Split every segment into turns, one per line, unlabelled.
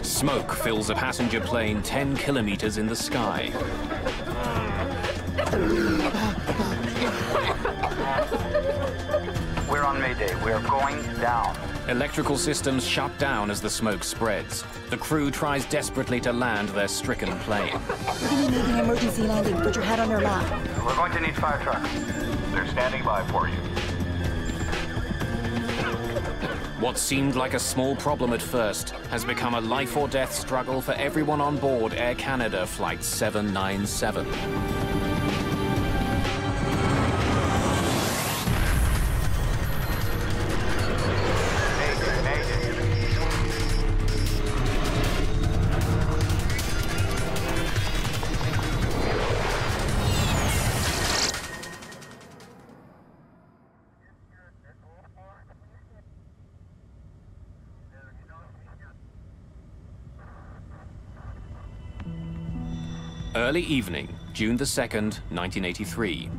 Smoke fills a passenger plane 10 kilometers in the sky.
We're on Mayday. We're going down.
Electrical systems shut down as the smoke spreads. The crew tries desperately to land their stricken plane.
We're gonna need an emergency landing. Put your head on your lap.
We're going to need fire trucks. They're standing by for you.
What seemed like a small problem at first has become a life-or-death struggle for everyone on board Air Canada Flight 797. Early evening, June the 2nd, 1983.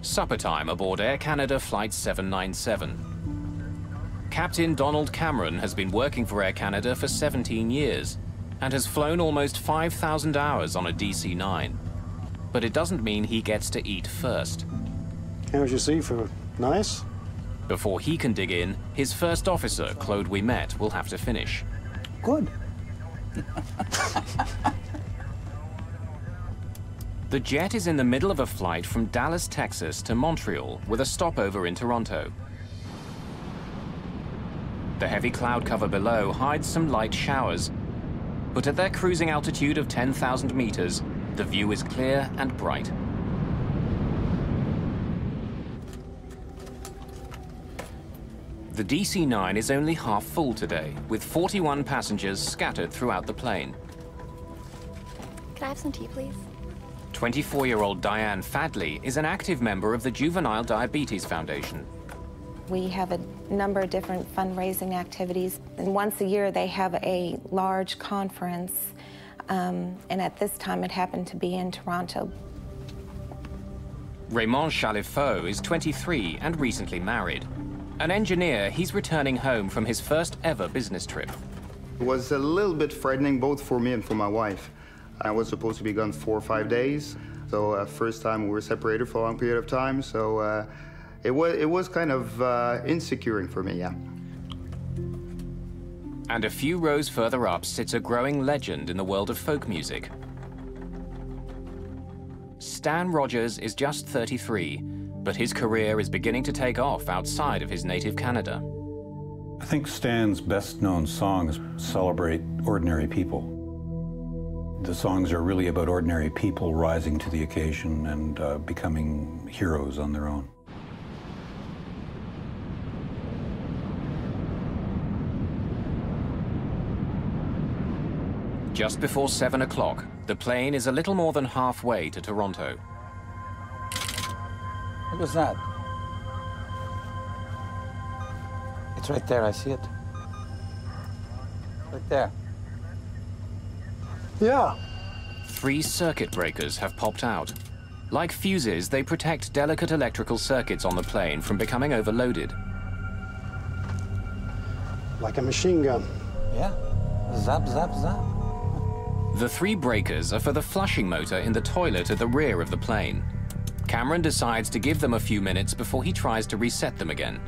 Supper time aboard Air Canada Flight 797. Captain Donald Cameron has been working for Air Canada for 17 years and has flown almost 5,000 hours on a DC-9. But it doesn't mean he gets to eat first.
How's your seafood? Nice?
Before he can dig in, his first officer, Claude Ouimet, will have to finish.
Good.
The jet is in the middle of a flight from Dallas, Texas to Montreal with a stopover in Toronto. The heavy cloud cover below hides some light showers, but at their cruising altitude of 10,000 meters, the view is clear and bright. The DC-9 is only half full today, with 41 passengers scattered throughout the plane.
Can I have some tea, please?
24-year-old Diane Fadley is an active member of the Juvenile Diabetes Foundation.
We have a number of different fundraising activities, and once a year they have a large conference, and at this time it happened to be in Toronto.
Raymond Chalifaux is 23 and recently married. An engineer, he's returning home from his first ever business trip.
It was a little bit frightening both for me and for my wife. I was supposed to be gone 4 or 5 days, so first time we were separated for a long period of time, so it was kind of insecure for me, yeah.
And a few rows further up sits a growing legend in the world of folk music. Stan Rogers is just 33, but his career is beginning to take off outside of his native Canada.
I think Stan's best-known songs celebrate ordinary people. The songs are really about ordinary people rising to the occasion and becoming heroes on their own.
Just before 7 o'clock, the plane is a little more than halfway to Toronto.
What was that? It's right there, I see it. Right there.
Yeah.
3 circuit breakers have popped out. Like fuses, they protect delicate electrical circuits on the plane from becoming overloaded.
Like a machine gun.
Yeah. Zap, zap, zap.
The 3 breakers are for the flushing motor in the toilet at the rear of the plane. Cameron decides to give them a few minutes before he tries to reset them again.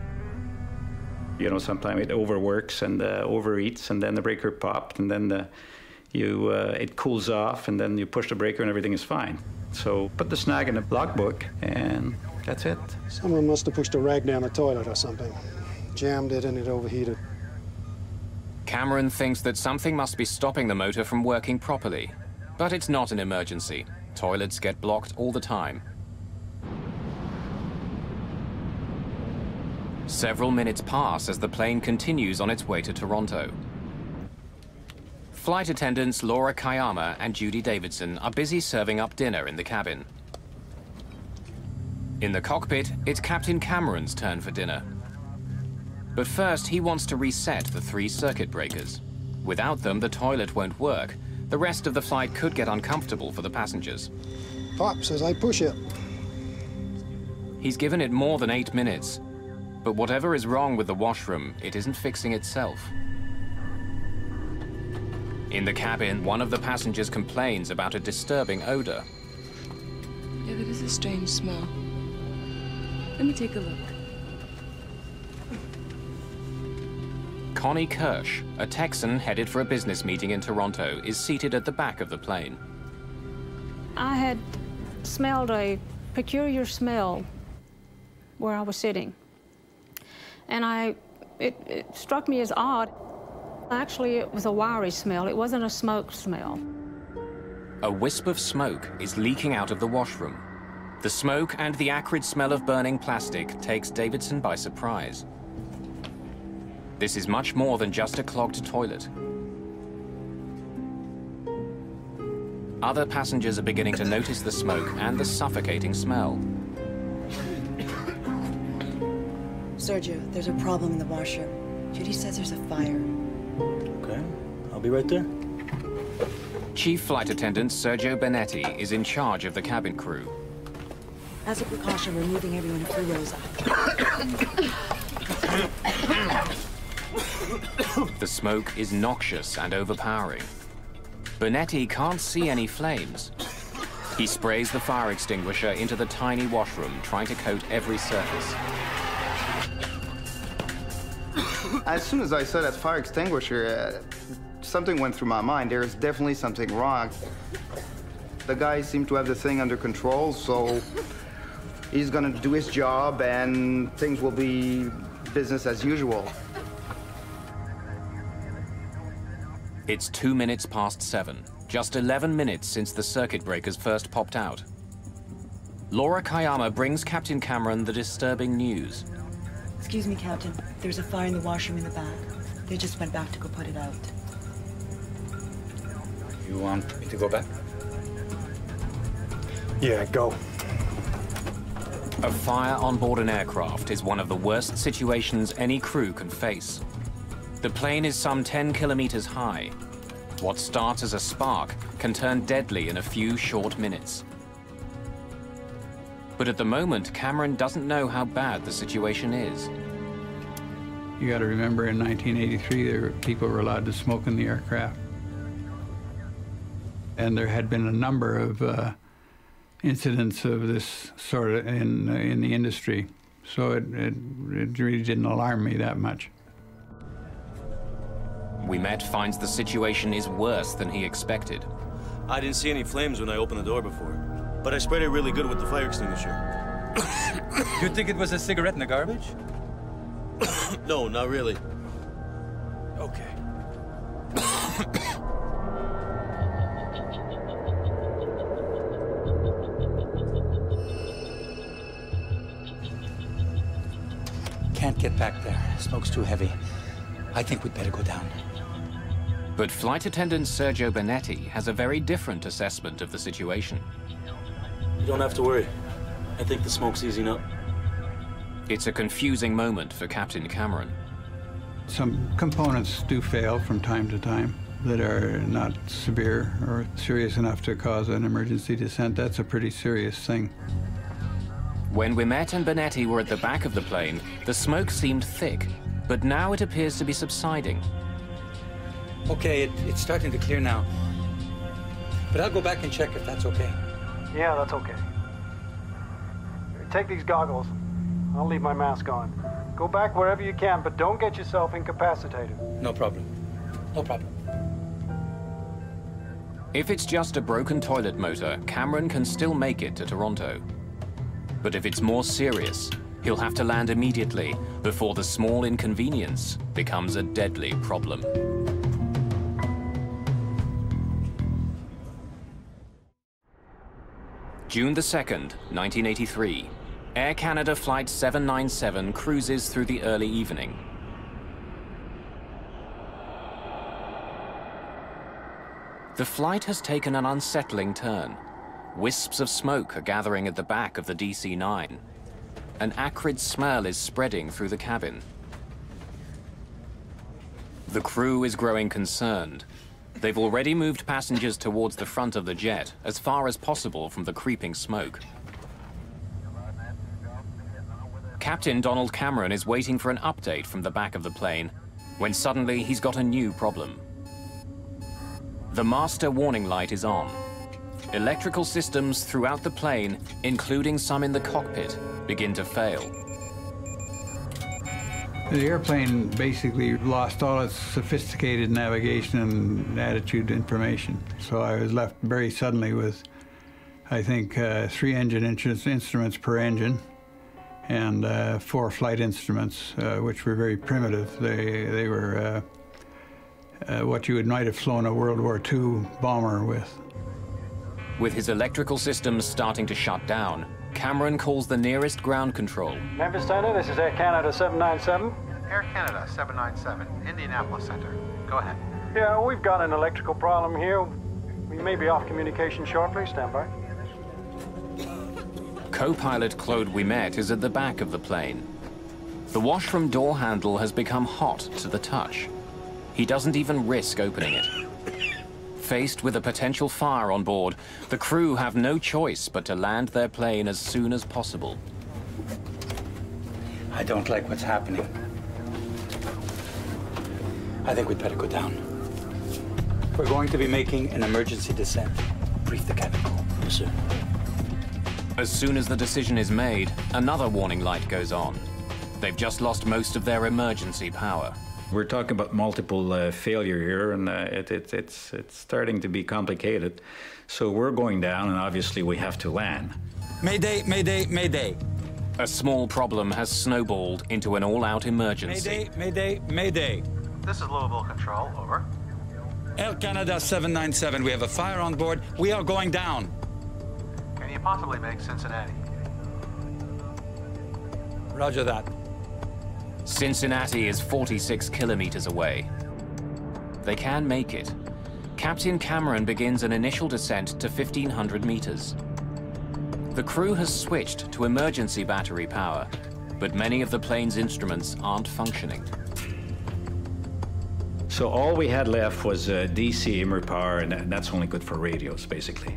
You know, sometimes it overworks and overeats, and then the breaker popped, and then it cools off, and then you push the breaker and everything is fine. So put the snag in the logbook, and that's it.
Someone must have pushed a rag down the toilet or something. Jammed it and it overheated.
Cameron thinks that something must be stopping the motor from working properly. But it's not an emergency. Toilets get blocked all the time. Several minutes pass as the plane continues on its way to Toronto. Flight attendants Laura Kayama and Judy Davidson are busy serving up dinner in the cabin. In the cockpit, it's Captain Cameron's turn for dinner. But first, he wants to reset the 3 circuit breakers. Without them, the toilet won't work. The rest of the flight could get uncomfortable for the passengers.
Pop says I push it.
He's given it more than 8 minutes. But whatever is wrong with the washroom, it isn't fixing itself. In the cabin, one of the passengers complains about a disturbing odor.
Yeah, that is a strange smell. Let me take a look.
Connie Kirsch, a Texan headed for a business meeting in Toronto, is seated at the back of the plane.
I had smelled a peculiar smell where I was sitting. And it struck me as odd. Actually, it was a wiry smell. It wasn't a smoke smell.
A wisp of smoke is leaking out of the washroom. The smoke and the acrid smell of burning plastic takes Davidson by surprise. This is much more than just a clogged toilet. Other passengers are beginning to notice the smoke and the suffocating smell.
Sergio, there's a problem in the washer. Judy says there's a fire.
Okay, I'll be right there.
Chief Flight Attendant Sergio Benetti is in charge of the cabin crew.
As a precaution, we're moving everyone to Rosa.
The smoke is noxious and overpowering. Benetti can't see any flames. He sprays the fire extinguisher into the tiny washroom, trying to coat every surface.
As soon as I saw that fire extinguisher, something went through my mind. There's definitely something wrong. The guy seemed to have the thing under control, so he's gonna do his job and things will be business as usual.
It's 2 minutes past 7, just 11 minutes since the circuit breakers first popped out. Laura Kayama brings Captain Cameron the disturbing news.
Excuse me, Captain. There's a fire in the washroom in the back. They just went back to go put it out.
You want me to go back?
Yeah, go.
A fire on board an aircraft is one of the worst situations any crew can face. The plane is some 10 kilometers high. What starts as a spark can turn deadly in a few short minutes. But at the moment, Cameron doesn't know how bad the situation is.
You got to remember, in 1983, people were allowed to smoke in the aircraft. And there had been a number of incidents of this sort of in the industry. So it really didn't alarm me that much.
Ouimet finds the situation is worse than he expected.
I didn't see any flames when I opened the door before, but I sprayed it really good with the fire extinguisher.
You think it was a cigarette in the garbage?
No, not really.
Okay. Can't get back there. Smoke's too heavy. I think we'd better go down.
But Flight Attendant Sergio Benetti has a very different assessment of the situation.
You don't have to worry. I think the smoke's easing up.
It's a confusing moment for Captain Cameron.
Some components do fail from time to time that are not severe or serious enough to cause an emergency descent. That's a pretty serious thing.
When Ouimet and Benetti were at the back of the plane, the smoke seemed thick, but now it appears to be subsiding.
Okay, it's starting to clear now. But I'll go back and check if that's okay.
Yeah, that's okay. Take these goggles. I'll leave my mask on. Go back wherever you can, but don't get yourself incapacitated.
No problem. No problem.
If it's just a broken toilet motor, Cameron can still make it to Toronto. But if it's more serious, he'll have to land immediately before the small inconvenience becomes a deadly problem. June the 2nd, 1983. Air Canada Flight 797 cruises through the early evening. The flight has taken an unsettling turn. Wisps of smoke are gathering at the back of the DC-9. An acrid smell is spreading through the cabin. The crew is growing concerned. They've already moved passengers towards the front of the jet, as far as possible from the creeping smoke. Captain Donald Cameron is waiting for an update from the back of the plane, when suddenly he's got a new problem. The master warning light is on. Electrical systems throughout the plane, including some in the cockpit, begin to fail.
The airplane basically lost all its sophisticated navigation and attitude information. So I was left very suddenly with, I think, 3 engine instruments per engine and 4 flight instruments, which were very primitive. They were what you might have flown a World War II bomber with.
With his electrical systems starting to shut down, Cameron calls the nearest ground control.
Memphis Center, this is Air Canada 797.
Air Canada 797, Indianapolis Center. Go ahead.
Yeah, we've got an electrical problem here. We may be off communication shortly. Stand by.
Co-pilot Claude Ouimet is at the back of the plane. The washroom door handle has become hot to the touch. He doesn't even risk opening it. Faced with a potential fire on board, the crew have no choice but to land their plane as soon as possible.
I don't like what's happening. I think we'd better go down. We're going to be making an emergency descent. Brief the cabin crew. Yes, sir.
As soon as the decision is made, another warning light goes on. They've just lost most of their emergency power.
We're talking about multiple failure here, and it's starting to be complicated. So we're going down, and obviously we have to land.
Mayday, mayday, mayday.
A small problem has snowballed into an all-out emergency.
Mayday, mayday, mayday.
This is Louisville Control, over.
Air Canada 797, we have a fire on board. We are going down.
Can you possibly make Cincinnati?
Roger that.
Cincinnati is 46 kilometers away. They can make it. Captain Cameron begins an initial descent to 1,500 meters. The crew has switched to emergency battery power, but many of the plane's instruments aren't functioning.
So all we had left was DC immer power, and that's only good for radios, basically.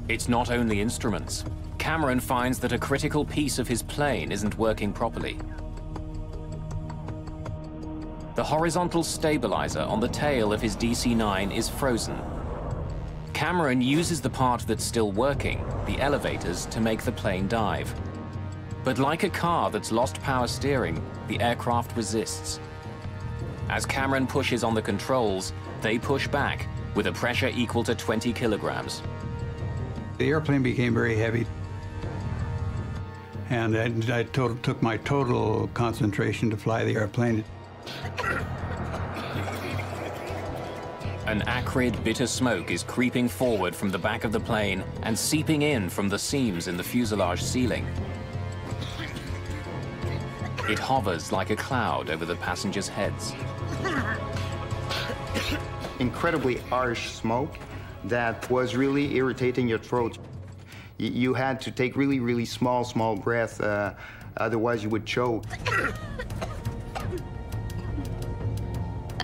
It's not only instruments. Cameron finds that a critical piece of his plane isn't working properly. The horizontal stabilizer on the tail of his DC-9 is frozen. Cameron uses the part that's still working, the elevators, to make the plane dive. But like a car that's lost power steering, the aircraft resists. As Cameron pushes on the controls, they push back with a pressure equal to 20 kilograms.
The airplane became very heavy, and I took my total concentration to fly the airplane.
An acrid, bitter smoke is creeping forward from the back of the plane and seeping in from the seams in the fuselage ceiling. It hovers like a cloud over the passengers' heads.
Incredibly harsh smoke that was really irritating your throat. You had to take really, really small breath, otherwise you would choke.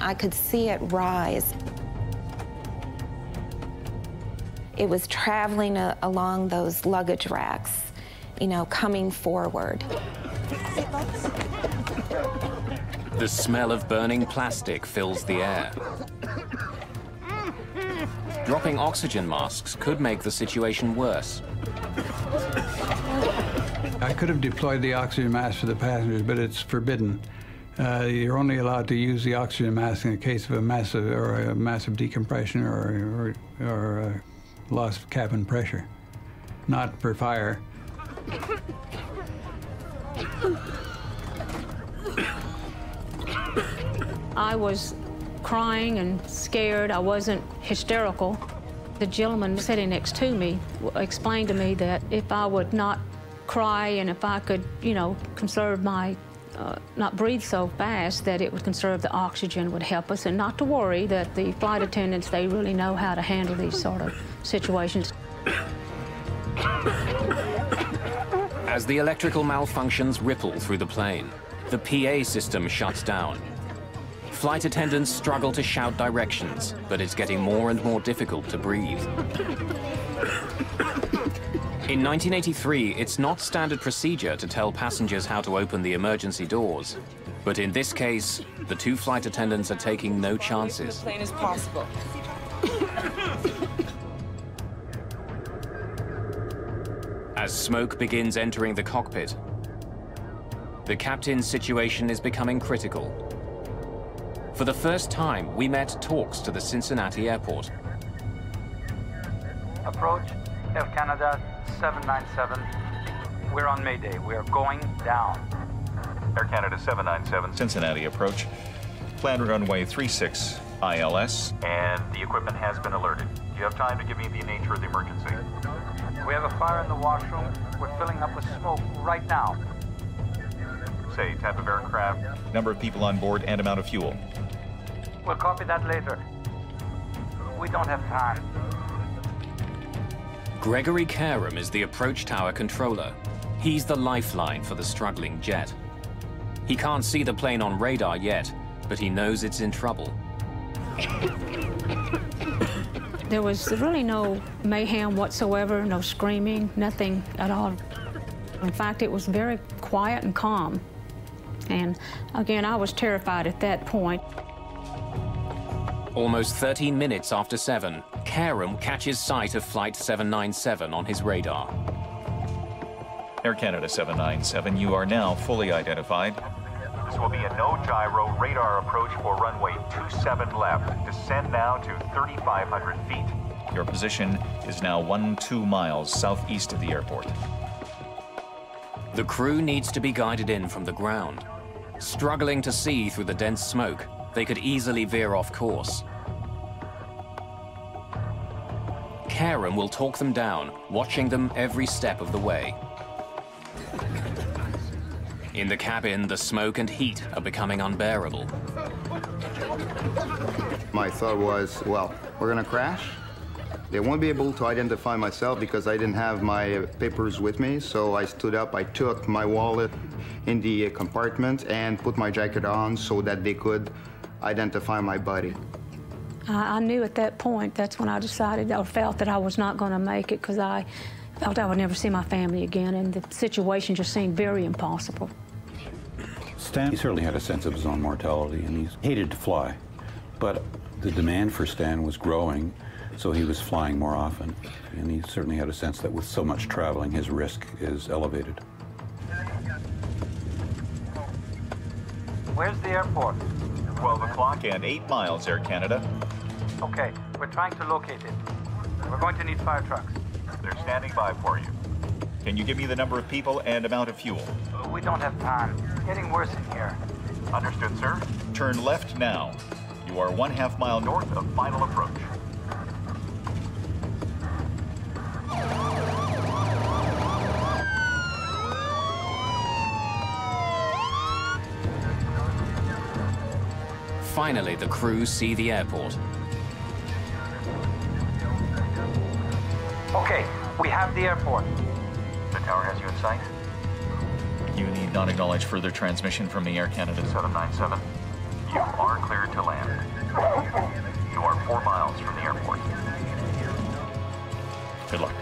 I could see it rise. It was traveling along those luggage racks, you know, coming forward.
The smell of burning plastic fills the air. Dropping oxygen masks could make the situation worse.
I could have deployed the oxygen mask for the passengers, but it's forbidden. You're only allowed to use the oxygen mask in the case of a massive decompression or loss of cabin pressure, not for fire.
I was crying and scared. I wasn't hysterical. The gentleman sitting next to me explained to me that if I would not cry and if I could, you know, conserve my, not breathe so fast, that it would conserve the oxygen, would help us, and not to worry, that the flight attendants, they really know how to handle these sort of situations.
As the electrical malfunctions ripple through the plane, the PA system shuts down. Flight attendants struggle to shout directions, but it's getting more and more difficult to breathe. In 1983, it's not standard procedure to tell passengers how to open the emergency doors. But in this case, the two flight attendants are taking no chances.
As plain as possible.
As smoke begins entering the cockpit, the captain's situation is becoming critical. For the first time, we met talks to the Cincinnati airport.
Approach, Air Canada 797. We're on Mayday. We're going down.
Air Canada 797,
Cincinnati approach. Plan runway 36, ILS.
And the equipment has been alerted. Do you have time to give me the nature of the emergency?
We have a fire in the washroom. We're filling up with smoke right now.
Say, type of aircraft?
Number of people on board and amount of fuel.
We'll copy that later. We don't have time.
Gregory Karam is the approach tower controller. He's the lifeline for the struggling jet. He can't see the plane on radar yet, but he knows it's in trouble.
There was really no mayhem whatsoever, no screaming, nothing at all. In fact, it was very quiet and calm. And again, I was terrified at that point.
Almost 13 minutes after 7, Karam catches sight of Flight 797 on his radar.
Air Canada 797, you are now fully identified.
This will be a no-gyro radar approach for runway 27 left. Descend now to 3,500 feet.
Your position is now 12 miles southeast of the airport.
The crew needs to be guided in from the ground. Struggling to see through the dense smoke, they could easily veer off course. Karam will talk them down, watching them every step of the way. In the cabin, the smoke and heat are becoming unbearable.
My thought was, well, we're gonna crash. They won't be able to identify myself because I didn't have my papers with me, so I stood up, I took my wallet in the compartment and put my jacket on so that they could identify my body.
I knew at that point, that's when I decided or felt that I was not going to make it because I felt I would never see my family again, and the situation just seemed very impossible.
Stan, he certainly had a sense of his own mortality, and he hated to fly. But the demand for Stan was growing, so he was flying more often. And he certainly had a sense that with so much traveling, his risk is elevated.
Where's the airport?
12 o'clock and 8 miles, Air Canada.
Okay, we're trying to locate it. We're going to need fire trucks.
They're standing by for you.
Can you give me the number of people and amount of fuel?
We don't have time. It's getting worse in here.
Understood, sir.
Turn left now. You are 1/2 mile north.
North of final approach.
Finally, the crew see the airport.
Okay, we have the airport.
The tower has you in sight.
You need not acknowledge further transmission from the Air Canada
797. You are cleared to land. You are 4 miles from the airport.
Good luck.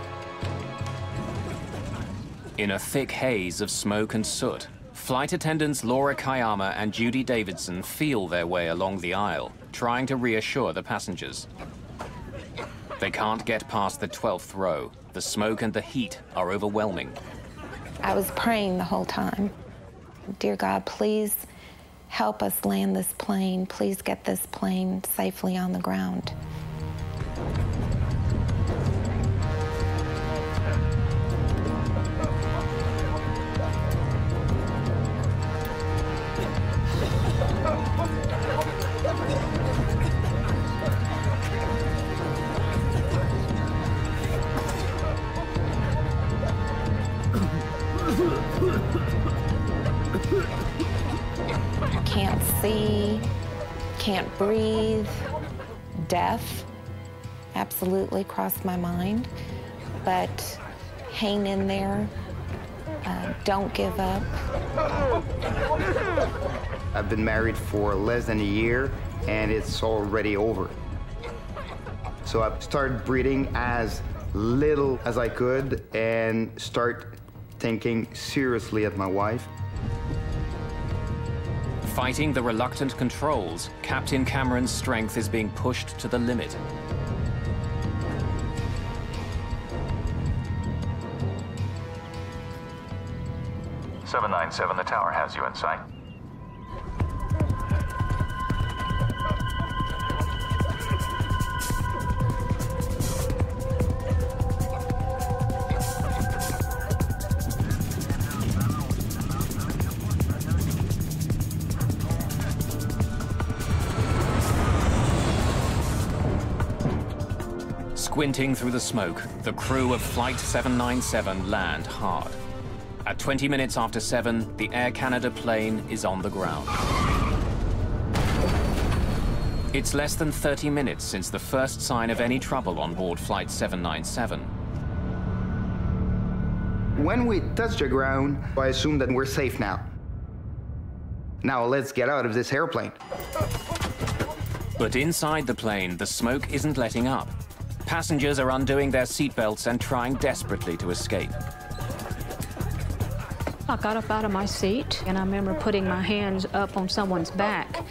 In a thick haze of smoke and soot, flight attendants Laura Kayama and Judy Davidson feel their way along the aisle, trying to reassure the passengers. They can't get past the 12th row. The smoke and the heat are overwhelming.
I was praying the whole time. Dear God, please help us land this plane. Please get this plane safely on the ground. Can't see, can't breathe, death absolutely crossed my mind, but hang in there, don't give up.
I've been married for less than a year and it's already over. So I started breathing as little as I could and start thinking seriously of my wife.
Fighting the reluctant controls, Captain Cameron's strength is being pushed to the limit.
797, the tower has you in sight.
Squinting through the smoke, the crew of Flight 797 land hard. At 20 minutes after 7, the Air Canada plane is on the ground. It's less than 30 minutes since the first sign of any trouble on board Flight 797.
When we touch the ground, I assume that we're safe now. Now let's get out of this airplane.
But inside the plane, the smoke isn't letting up. Passengers are undoing their seatbelts and trying desperately to escape.
I got up out of my seat, and I remember putting my hands up on someone's back,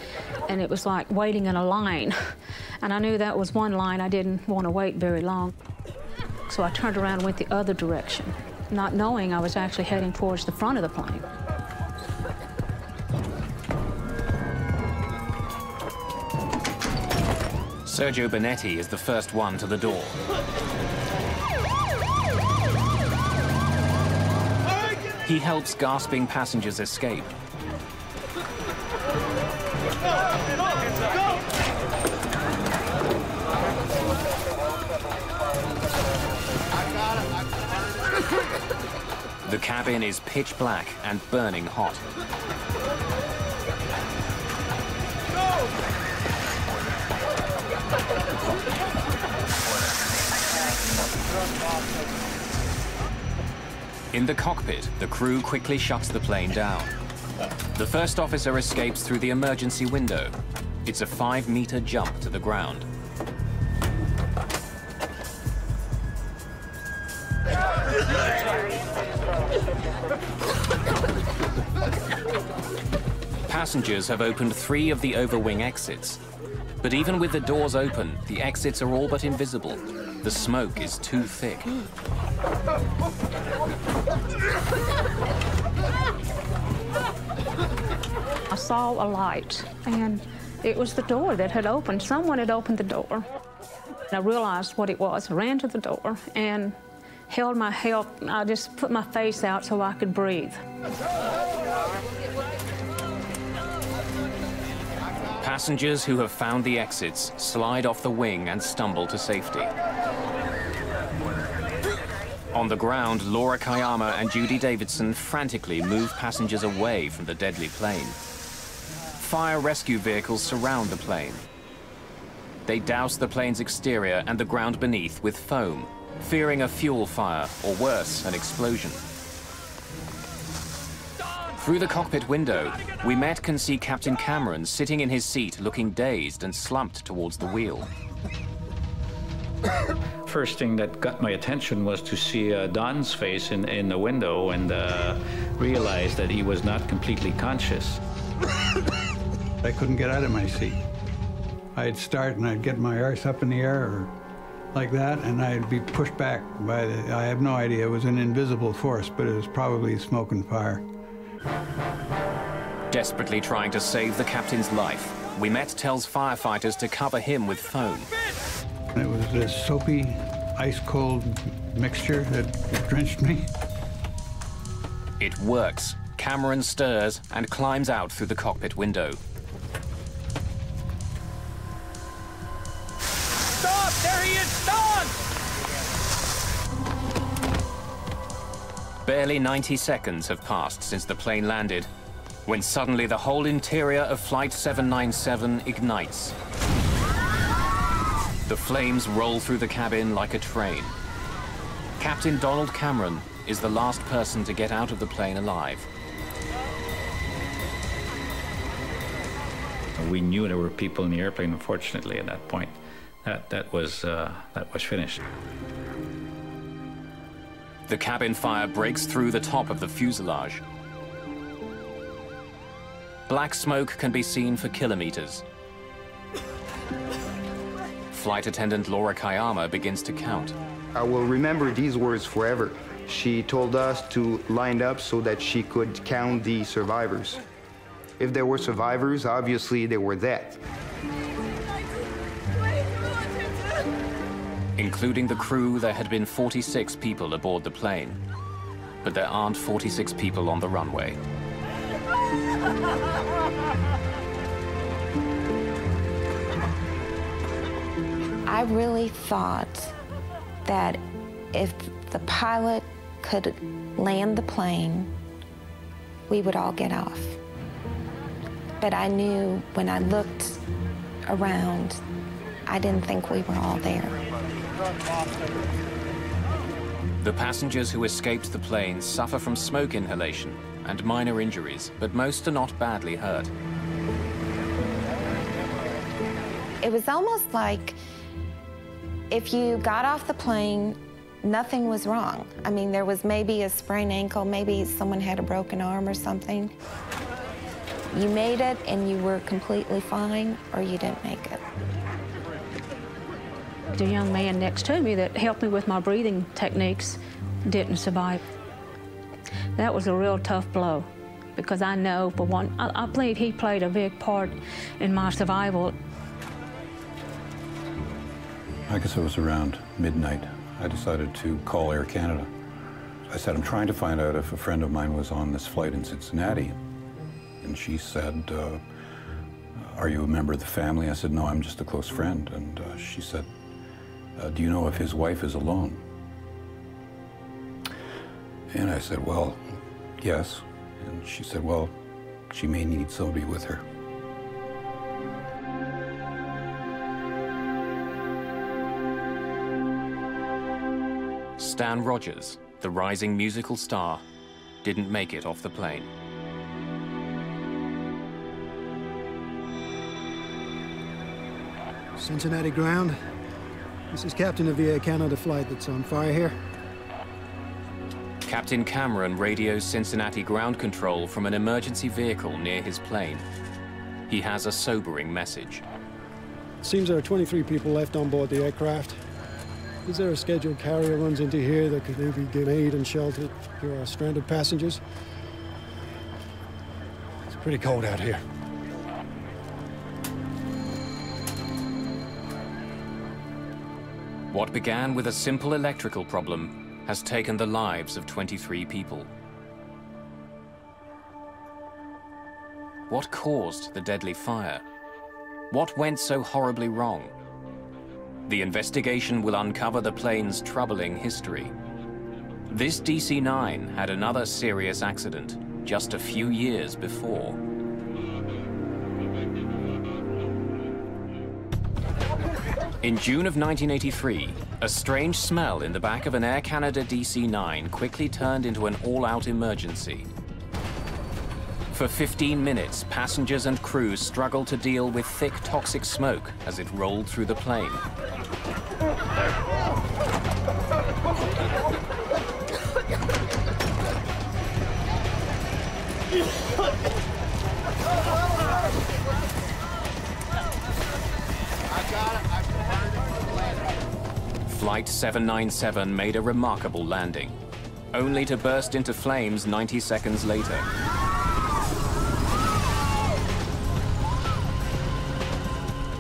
and it was like waiting in a line. And I knew that was one line. I didn't want to wait very long. So I turned around and went the other direction, not knowing I was actually heading towards the front of the plane.
Sergio Bonetti is the first one to the door. He helps gasping passengers escape. The cabin is pitch black and burning hot. In the cockpit, the crew quickly shuts the plane down. The first officer escapes through the emergency window. It's a 5-meter jump to the ground. Passengers have opened 3 of the overwing exits. But even with the doors open, the exits are all but invisible. The smoke is too thick.
I saw a light, and it was the door that had opened. Someone had opened the door. I realized what it was. I ran to the door and held my help. I just put my face out so I could breathe.
Passengers who have found the exits slide off the wing and stumble to safety. On the ground, Laura Kayama and Judy Davidson frantically move passengers away from the deadly plane. Fire rescue vehicles surround the plane. They douse the plane's exterior and the ground beneath with foam, fearing a fuel fire or worse, an explosion. Through the cockpit window, we can see Captain Cameron sitting in his seat looking dazed and slumped towards the wheel.
First thing that got my attention was to see Don's face in the window and realize that he was not completely conscious.
I couldn't get out of my seat. I'd start and I'd get my arse up in the air or like that, and I'd be pushed back by I have no idea. It was an invisible force, but it was probably smoke and fire.
Desperately trying to save the captain's life, tells firefighters to cover him with foam.
It was this soapy, ice-cold mixture that drenched me.
It works. Cameron stirs and climbs out through the cockpit window.
Stop! There he is! Don!
Barely 90 seconds have passed since the plane landed, when suddenly the whole interior of Flight 797 ignites. The flames roll through the cabin like a train. Captain Donald Cameron is the last person to get out of the plane alive.
We knew there were people in the airplane, unfortunately, at that point. That was finished.
The cabin fire breaks through the top of the fuselage. Black smoke can be seen for kilometers. Flight attendant Laura Kayama begins to count.
I will remember these words forever. She told us to line up so that she could count the survivors. If there were survivors, obviously they were dead.
Including the crew, there had been 46 people aboard the plane. But there aren't 46 people on the runway.
I really thought that if the pilot could land the plane, we would all get off. But I knew when I looked around, I didn't think we were all there.
The passengers who escaped the plane suffer from smoke inhalation and minor injuries, but most are not badly hurt.
It was almost like if you got off the plane, nothing was wrong. I mean, there was maybe a sprained ankle, maybe someone had a broken arm or something. You made it and you were completely fine, or you didn't make it.
The young man next to me that helped me with my breathing techniques didn't survive. That was a real tough blow, because I know, for one, I believe he played a big part in my survival.
I guess it was around midnight. I decided to call Air Canada. I said, I'm trying to find out if a friend of mine was on this flight in Cincinnati. And she said, are you a member of the family? I said, no, I'm just a close friend. And she said, do you know if his wife is alone? And I said, well, yes. And she said, well, she may need somebody with her.
Stan Rogers, the rising musical star, didn't make it off the plane.
Cincinnati ground. This is Captain of the Air Canada flight that's on fire here.
Captain Cameron radios Cincinnati ground control from an emergency vehicle near his plane. He has a sobering message.
It seems there are 23 people left on board the aircraft. Is there a scheduled carrier runs into here that could maybe give aid and shelter to our stranded passengers? It's pretty cold out here.
What began with a simple electrical problem has taken the lives of 23 people. What caused the deadly fire? What went so horribly wrong? The investigation will uncover the plane's troubling history. This DC-9 had another serious accident just a few years before. In June of 1983, a strange smell in the back of an Air Canada DC-9 quickly turned into an all-out emergency. For 15 minutes, passengers and crew struggled to deal with thick, toxic smoke as it rolled through the plane. Flight 797 made a remarkable landing, only to burst into flames 90 seconds later.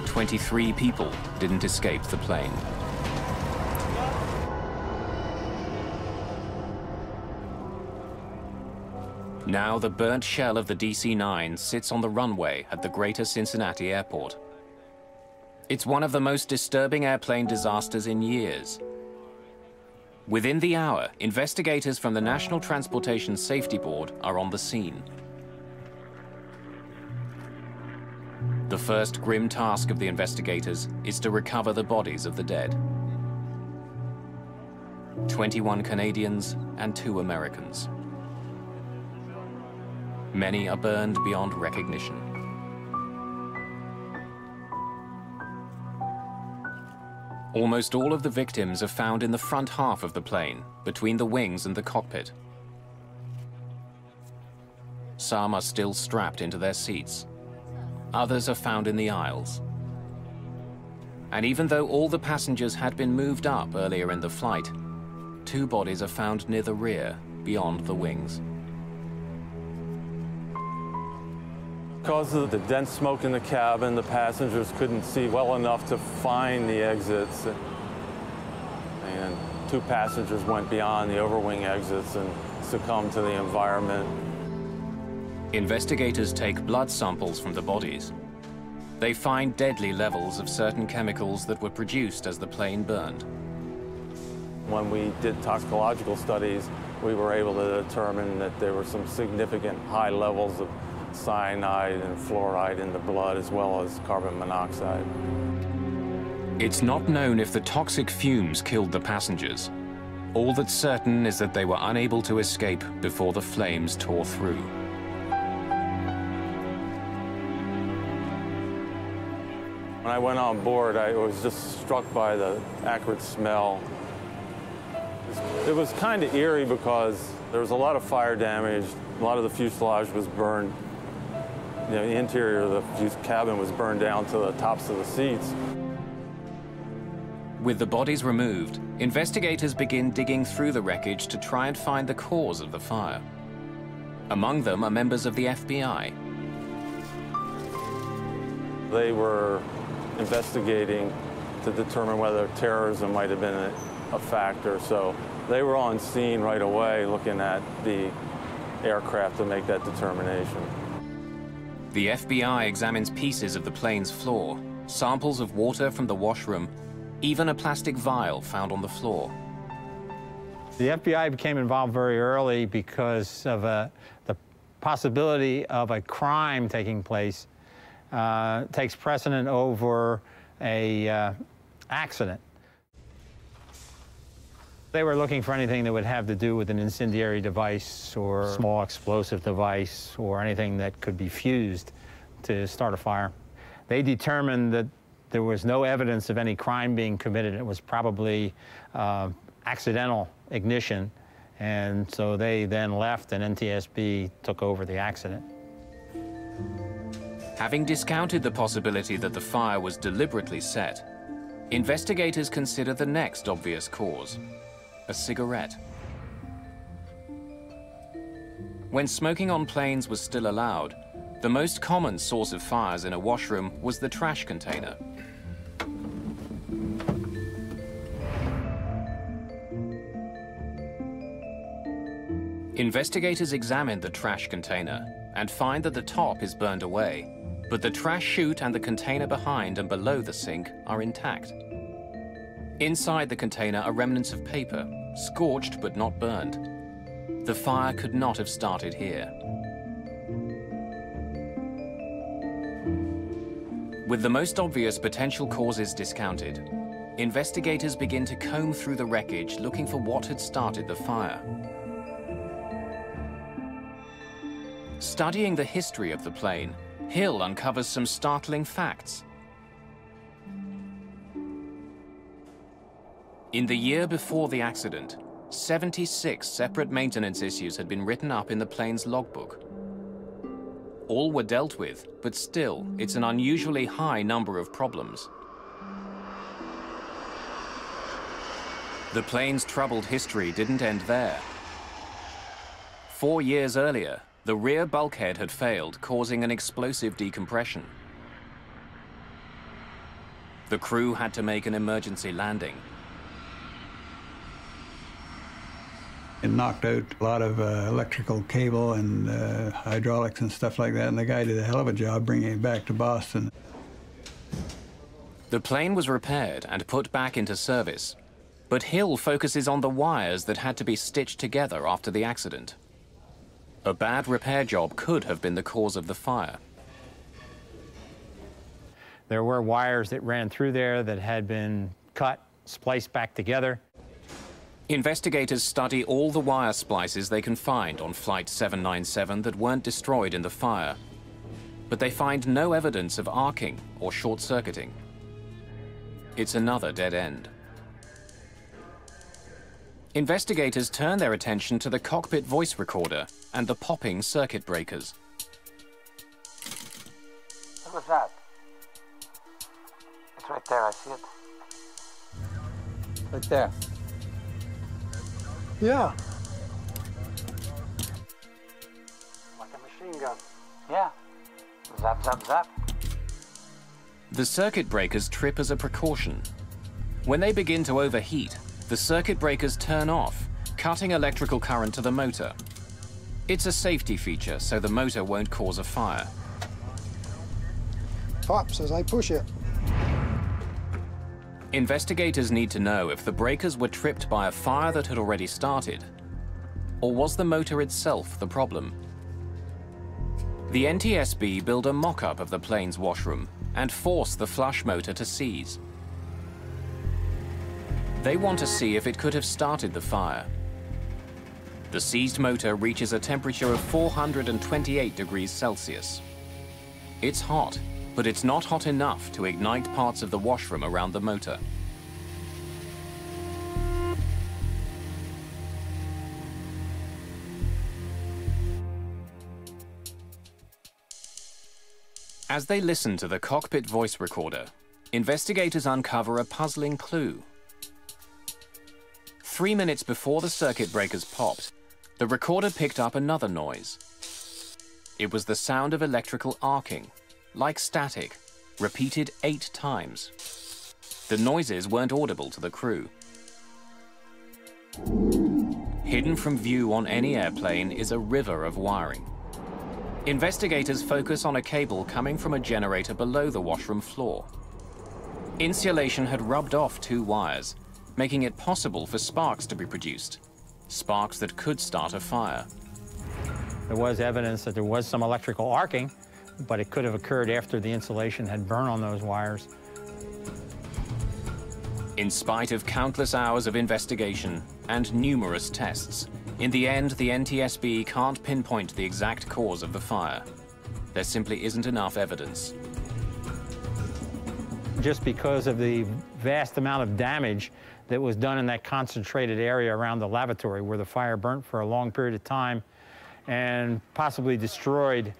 "23 people didn't escape the plane. Now the burnt shell of the DC-9 sits on the runway at the Greater Cincinnati Airport. It's one of the most disturbing airplane disasters in years. Within the hour, investigators from the National Transportation Safety Board are on the scene. The first grim task of the investigators is to recover the bodies of the dead. 21 Canadians and 2 Americans. Many are burned beyond recognition. Almost all of the victims are found in the front half of the plane, between the wings and the cockpit. Some are still strapped into their seats. Others are found in the aisles. And even though all the passengers had been moved up earlier in the flight, 2 bodies are found near the rear, beyond the wings.
Because of the dense smoke in the cabin, the passengers couldn't see well enough to find the exits. And 2 passengers went beyond the overwing exits and succumbed to the environment.
Investigators take blood samples from the bodies. They find deadly levels of certain chemicals that were produced as the plane burned.
When we did toxicological studies, we were able to determine that there were some significant high levels of cyanide and fluoride in the blood, as well as carbon monoxide.
It's not known if the toxic fumes killed the passengers. All that's certain is that they were unable to escape before the flames tore through.
When I went on board, I was just struck by the acrid smell. It was kind of eerie because there was a lot of fire damage. A lot of the fuselage was burned. You know, the interior of the cabin was burned down to the tops of the seats.
With the bodies removed, investigators begin digging through the wreckage to try and find the cause of the fire. Among them are members of the FBI.
They were investigating to determine whether terrorism might have been a factor, so they were on scene right away looking at the aircraft to make that determination.
The FBI examines pieces of the plane's floor, samples of water from the washroom, even a plastic vial found on the floor.
The FBI became involved very early because of the possibility of a crime taking place takes precedent over a accident. They were looking for anything that would have to do with an incendiary device or small explosive device or anything that could be fused to start a fire. They determined that there was no evidence of any crime being committed. It was probably accidental ignition, and so they then left and NTSB took over the accident.
Having discounted the possibility that the fire was deliberately set, investigators consider the next obvious cause: a cigarette. When smoking on planes was still allowed, the most common source of fires in a washroom was the trash container. Investigators examined the trash container and find that the top is burned away, but the trash chute and the container behind and below the sink are intact. Inside the container are remnants of paper, scorched but not burned. The fire could not have started here. With the most obvious potential causes discounted, investigators begin to comb through the wreckage looking for what had started the fire. Studying the history of the plane, Hill uncovers some startling facts. In the year before the accident, 76 separate maintenance issues had been written up in the plane's logbook. All were dealt with, but still, it's an unusually high number of problems. The plane's troubled history didn't end there. 4 years earlier, the rear bulkhead had failed, causing an explosive decompression. The crew had to make an emergency landing.
It knocked out a lot of electrical cable and hydraulics and stuff like that, and the guy did a hell of a job bringing it back to Boston.
The plane was repaired and put back into service, but Hill focuses on the wires that had to be stitched together after the accident. A bad repair job could have been the cause of the fire.
There were wires that ran through there that had been cut, spliced back together.
Investigators study all the wire splices they can find on Flight 797 that weren't destroyed in the fire, but they find no evidence of arcing or short-circuiting. It's another dead end. Investigators turn their attention to the cockpit voice recorder and the popping circuit breakers.
What was that? It's right there, I see it.
Right there.
Yeah.
Like a machine gun. Yeah. Zap, zap, zap.
The circuit breakers trip as a precaution. When they begin to overheat, the circuit breakers turn off, cutting electrical current to the motor. It's a safety feature, so the motor won't cause a fire.
Pops as I push it.
Investigators need to know if the breakers were tripped by a fire that had already started, or was the motor itself the problem? The NTSB build a mock-up of the plane's washroom and force the flush motor to seize. They want to see if it could have started the fire. The seized motor reaches a temperature of 428 degrees Celsius. It's hot, but it's not hot enough to ignite parts of the washroom around the motor. As they listen to the cockpit voice recorder, investigators uncover a puzzling clue. 3 minutes before the circuit breakers popped, the recorder picked up another noise. It was the sound of electrical arcing, like static, repeated 8 times. The noises weren't audible to the crew. Hidden from view on any airplane is a river of wiring. Investigators focus on a cable coming from a generator below the washroom floor. Insulation had rubbed off 2 wires, making it possible for sparks to be produced, sparks that could start a fire.
There was evidence that there was some electrical arcing, but it could have occurred after the insulation had burned on those wires.
In spite of countless hours of investigation and numerous tests, in the end, the NTSB can't pinpoint the exact cause of the fire. There simply isn't enough evidence.
Just because of the vast amount of damage that was done in that concentrated area around the lavatory where the fire burnt for a long period of time and possibly destroyed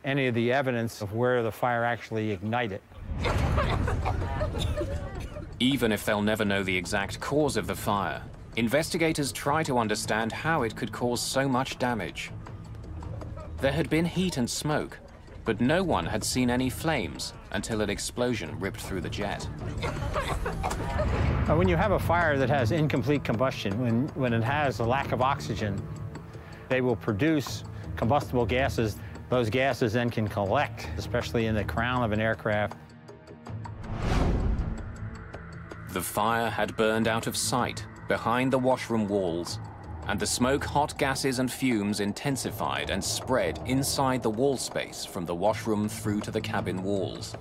any of the evidence of where the fire actually ignited.
Even if they'll never know the exact cause of the fire, investigators try to understand how it could cause so much damage. There had been heat and smoke, but no one had seen any flames until an explosion ripped through the jet.
When you have a fire that has incomplete combustion, when it has a lack of oxygen, they will produce combustible gases. Those gases then can collect, especially in the crown of an aircraft.
The fire had burned out of sight behind the washroom walls, and the smoke, hot gases and fumes intensified and spread inside the wall space from the washroom through to the cabin walls.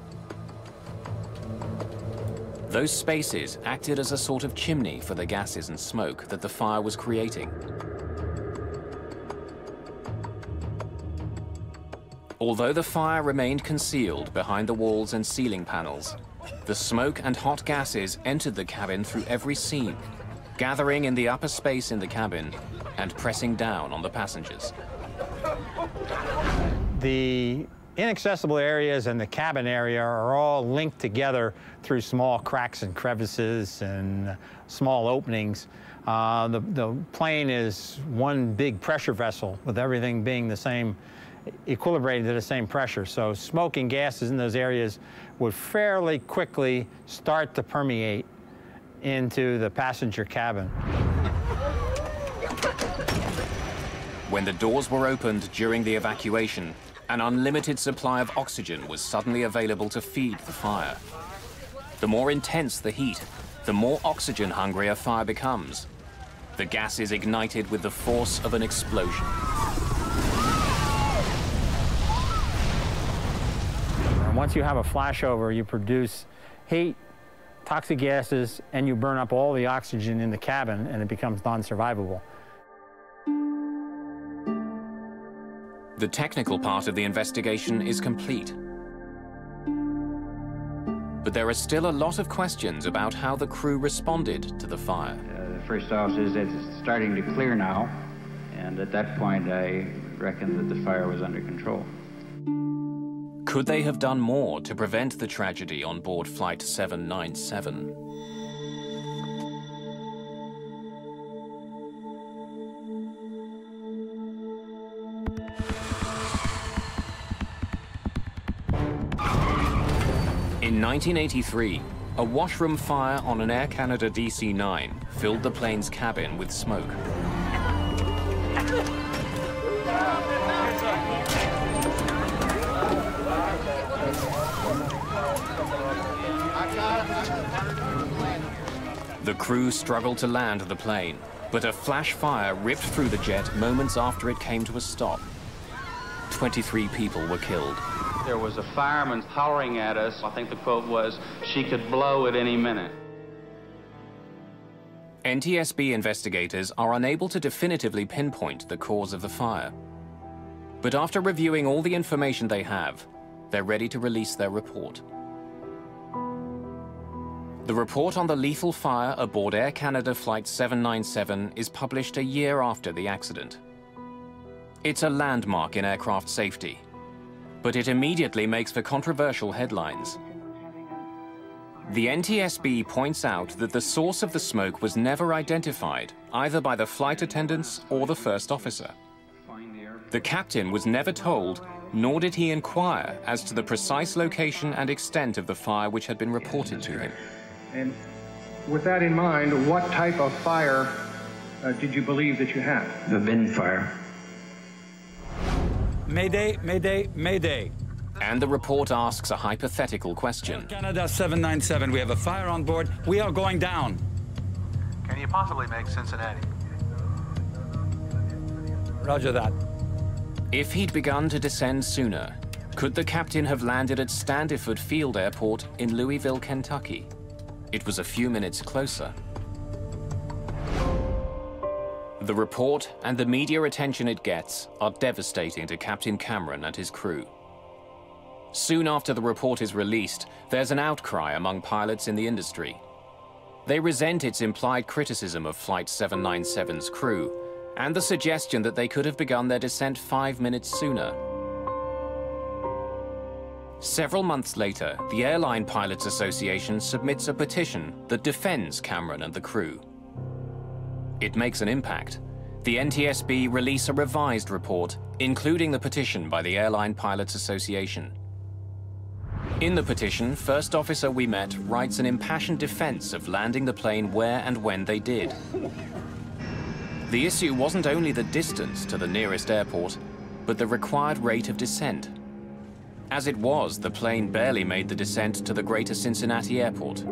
Those spaces acted as a sort of chimney for the gases and smoke that the fire was creating. Although the fire remained concealed behind the walls and ceiling panels, the smoke and hot gases entered the cabin through every seam, gathering in the upper space in the cabin and pressing down on the passengers.
The inaccessible areas and the cabin area are all linked together through small cracks and crevices and small openings. The plane is one big pressure vessel with everything being the same, equilibrated to the same pressure. So smoke and gases in those areas would fairly quickly start to permeate into the passenger cabin.
When the doors were opened during the evacuation, an unlimited supply of oxygen was suddenly available to feed the fire. The more intense the heat, the more oxygen-hungry a fire becomes. The gas is ignited with the force of an explosion.
And once you have a flashover, you produce heat, toxic gases, and you burn up all the oxygen in the cabin, and it becomes non-survivable.
The technical part of the investigation is complete. But there are still a lot of questions about how the crew responded to the fire.
The first officer says it's starting to clear now, and at that point I reckon that the fire was under control.
Could they have done more to prevent the tragedy on board Flight 797? 1983, a washroom fire on an Air Canada DC-9 filled the plane's cabin with smoke. The crew struggled to land the plane, but a flash fire ripped through the jet moments after it came to a stop. 23 people were killed.
There was a fireman hollering at us. I think the quote was, "She could blow at any minute."
NTSB investigators are unable to definitively pinpoint the cause of the fire. But after reviewing all the information they have, they're ready to release their report. The report on the lethal fire aboard Air Canada Flight 797 is published a year after the accident. It's a landmark in aircraft safety, but it immediately makes for controversial headlines. The NTSB points out that the source of the smoke was never identified, either by the flight attendants or the first officer. The captain was never told, nor did he inquire as to the precise location and extent of the fire which had been reported to him.
And with that in mind, what type of fire did you believe that you had?
The bin fire.
Mayday, Mayday, Mayday.
And the report asks a hypothetical question.
Canada 797, we have a fire on board. We are going down.
Can you possibly make Cincinnati?
Roger that.
If he'd begun to descend sooner, could the captain have landed at Standiford Field Airport in Louisville, Kentucky? It was a few minutes closer. The report and the media attention it gets are devastating to Captain Cameron and his crew. Soon after the report is released, there's an outcry among pilots in the industry. They resent its implied criticism of Flight 797's crew and the suggestion that they could have begun their descent 5 minutes sooner. Several months later, the Airline Pilots Association submits a petition that defends Cameron and the crew. It makes an impact. The NTSB release a revised report, including the petition by the Airline Pilots Association. In the petition, First Officer we met writes an impassioned defense of landing the plane where and when they did. The issue wasn't only the distance to the nearest airport, but the required rate of descent. As it was, the plane barely made the descent to the greater Cincinnati airport.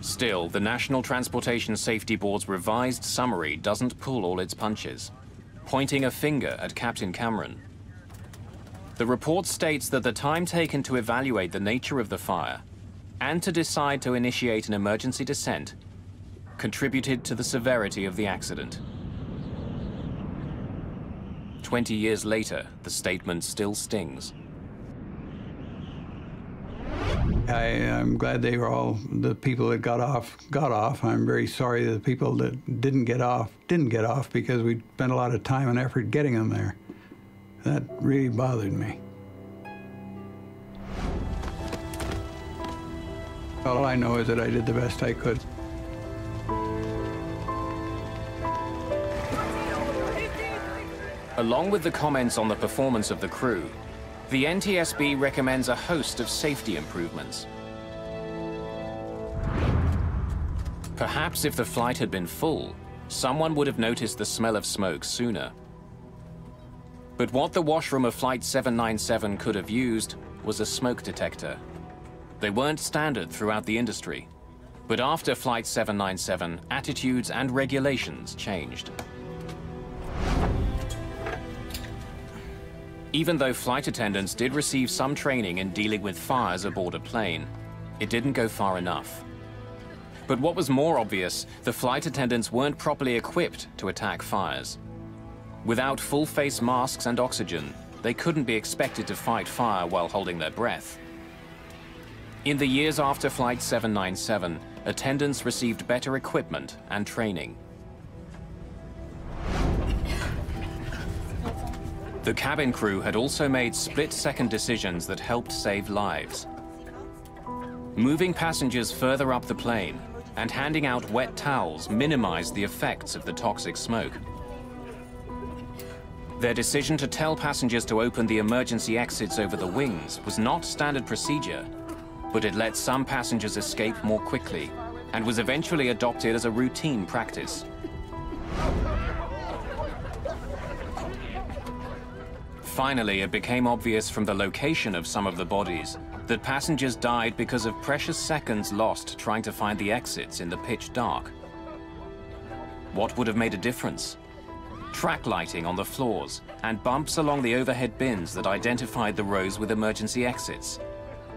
Still, the National Transportation Safety Board's revised summary doesn't pull all its punches, pointing a finger at Captain Cameron. The report states that the time taken to evaluate the nature of the fire and to decide to initiate an emergency descent contributed to the severity of the accident. 20 years later, the statement still stings.
I'm glad they were all, the people that got off. I'm very sorry that the people that didn't get off, because we spent a lot of time and effort getting them there. That really bothered me. All I know is that I did the best I could.
Along with the comments on the performance of the crew, the NTSB recommends a host of safety improvements. Perhaps if the flight had been full, someone would have noticed the smell of smoke sooner. But what the washroom of Flight 797 could have used was a smoke detector. They weren't standard throughout the industry, but after Flight 797, attitudes and regulations changed. Even though flight attendants did receive some training in dealing with fires aboard a plane, it didn't go far enough. But what was more obvious, the flight attendants weren't properly equipped to attack fires. Without full-face masks and oxygen, they couldn't be expected to fight fire while holding their breath. In the years after Flight 797, attendants received better equipment and training. The cabin crew had also made split-second decisions that helped save lives. Moving passengers further up the plane and handing out wet towels minimized the effects of the toxic smoke. Their decision to tell passengers to open the emergency exits over the wings was not standard procedure, but it let some passengers escape more quickly and was eventually adopted as a routine practice. Finally, it became obvious from the location of some of the bodies that passengers died because of precious seconds lost trying to find the exits in the pitch dark. What would have made a difference? Track lighting on the floors and bumps along the overhead bins that identified the rows with emergency exits.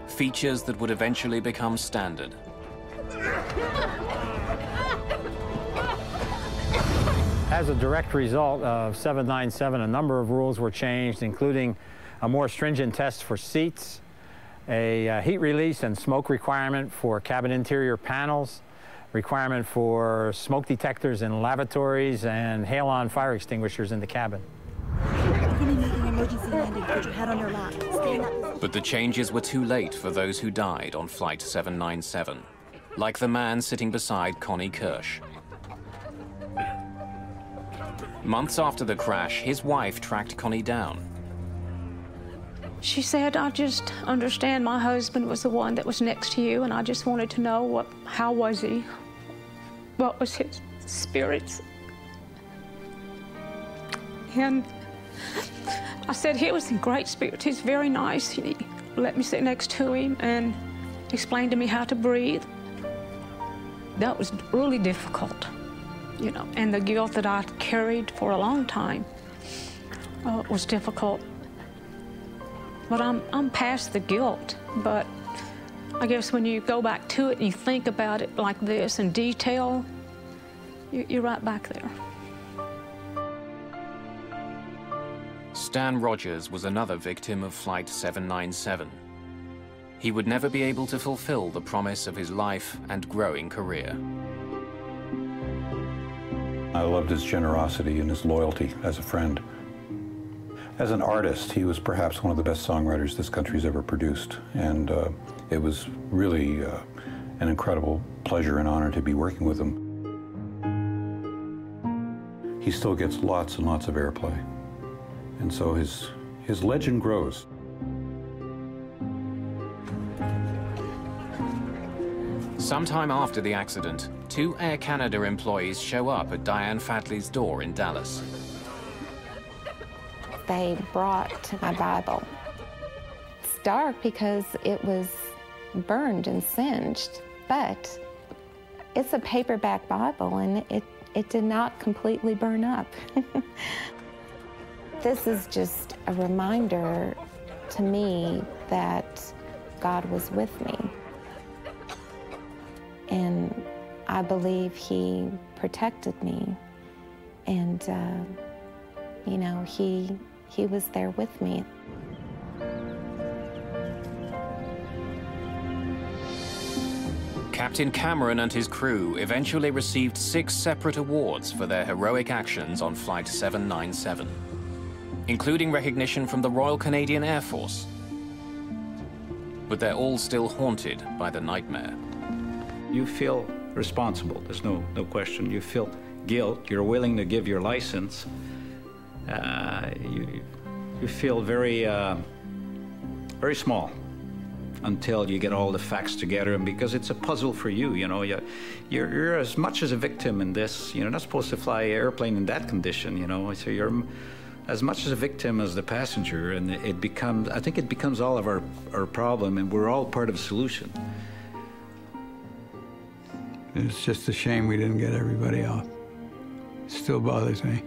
Features that would eventually become standard.
As a direct result of 797, a number of rules were changed, including a more stringent test for seats, a heat release and smoke requirement for cabin interior panels, requirement for smoke detectors in lavatories, and halon fire extinguishers in the cabin.
Emergency landing. Put your head on your lap. Stand up.
But the changes were too late for those who died on Flight 797, like the man sitting beside Connie Kirsch. Months after the crash, his wife tracked Connie down.
She said, I just understand my husband was the one that was next to you, and I just wanted to know how was he? What was his spirits? And I said, he was in great spirits. He's very nice. He let me sit next to him and explained to me how to breathe. That was really difficult, you know, and the guilt that I carried for a long time was difficult. But I'm past the guilt, but I guess when you go back to it and you think about it like this in detail, you're right back there.
Stan Rogers was another victim of Flight 797. He would never be able to fulfill the promise of his life and growing career.
I loved his generosity and his loyalty as a friend. As an artist, he was perhaps one of the best songwriters this country's ever produced, and it was really an incredible pleasure and honor to be working with him. He still gets lots and lots of airplay, and so his legend grows.
Sometime after the accident, 2 Air Canada employees show up at Diane Fatley's door in Dallas.
They brought my Bible. It's dark because it was burned and singed, but it's a paperback Bible, and it did not completely burn up. This is just a reminder to me that God was with me. And I believe He protected me, and you know, He was there with me.
Captain Cameron and his crew eventually received 6 separate awards for their heroic actions on Flight 797, including recognition from the Royal Canadian Air Force. But they're all still haunted by the nightmare.
You feel responsible, there's no question. You feel guilt, you're willing to give your license. You feel very, very small until you get all the facts together, and because it's a puzzle for you, you know, you're as much as a victim in this. You're not supposed to fly an airplane in that condition, you know, so you're as much as a victim as the passenger, and I think it becomes all of our problem, and we're all part of the solution.
It's just a shame we didn't get everybody off. It still bothers me.